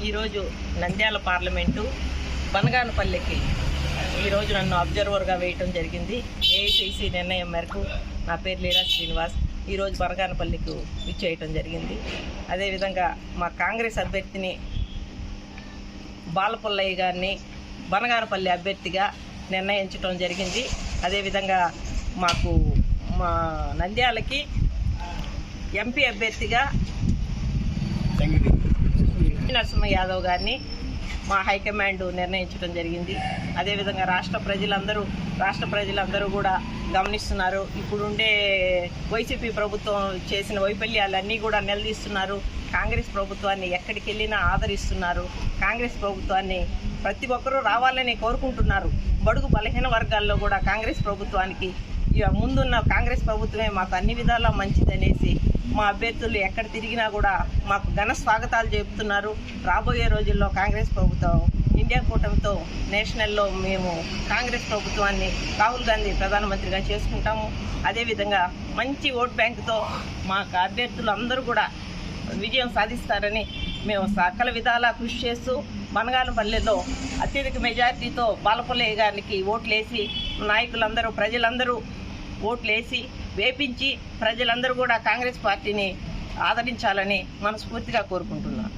ఈరోజు నంద్యాల పార్లమెంటు బనగానపల్లికి ఈరోజు నన్ను అబ్జర్వర్గా వేయటం జరిగింది. ఏఐసిసి నిర్ణయం మేరకు నా పేరు లీలా శ్రీనివాస్ ఈరోజు బనగానపల్లికి ఇచ్చేయటం జరిగింది. అదేవిధంగా మా కాంగ్రెస్ అభ్యర్థిని బాలపుల్లయ్య గారిని బనగానపల్లి అభ్యర్థిగా నిర్ణయించడం జరిగింది. అదేవిధంగా మాకు మా నంద్యాలకి ఎంపీ అభ్యర్థిగా నరసింహ యాదవ్ గారిని మా హైకమాండ్ నిర్ణయించడం జరిగింది. అదేవిధంగా రాష్ట్ర ప్రజలందరూ కూడా గమనిస్తున్నారు. ఇప్పుడుండే వైసీపీ ప్రభుత్వం చేసిన వైఫల్యాలన్నీ కూడా నిలదీస్తున్నారు. కాంగ్రెస్ ప్రభుత్వాన్ని ఎక్కడికి వెళ్ళినా ఆదరిస్తున్నారు. కాంగ్రెస్ ప్రభుత్వాన్ని ప్రతి ఒక్కరూ రావాలని కోరుకుంటున్నారు. బడుగు బలహీన వర్గాల్లో కూడా కాంగ్రెస్ ప్రభుత్వానికి ముందున్న కాంగ్రెస్ ప్రభుత్వమే మాకు అన్ని విధాలా మంచిదనేసి మా అభ్యర్థులు ఎక్కడ తిరిగినా కూడా మాకు ఘన స్వాగతాలు చెబుతున్నారు. రాబోయే రోజుల్లో కాంగ్రెస్ ప్రభుత్వం ఇండియా కూటమితో నేషనల్లో మేము కాంగ్రెస్ ప్రభుత్వాన్ని రాహుల్ గాంధీ ప్రధానమంత్రిగా చేసుకుంటాము. అదేవిధంగా మంచి ఓట్ బ్యాంకుతో మా అభ్యర్థులు అందరూ కూడా విజయం సాధిస్తారని మేము సకల విధాలా కృషి చేస్తూ బనగానపల్లిలో అత్యధిక మెజార్టీతో బాలపుల్లయ్య గారికి ఓట్లేసి నాయకులందరూ ప్రజలందరూ ఓట్లేసి వేపించి ప్రజలందరూ కూడా కాంగ్రెస్ పార్టీని ఆదరించాలని మనస్ఫూర్తిగా కోరుకుంటున్నాను.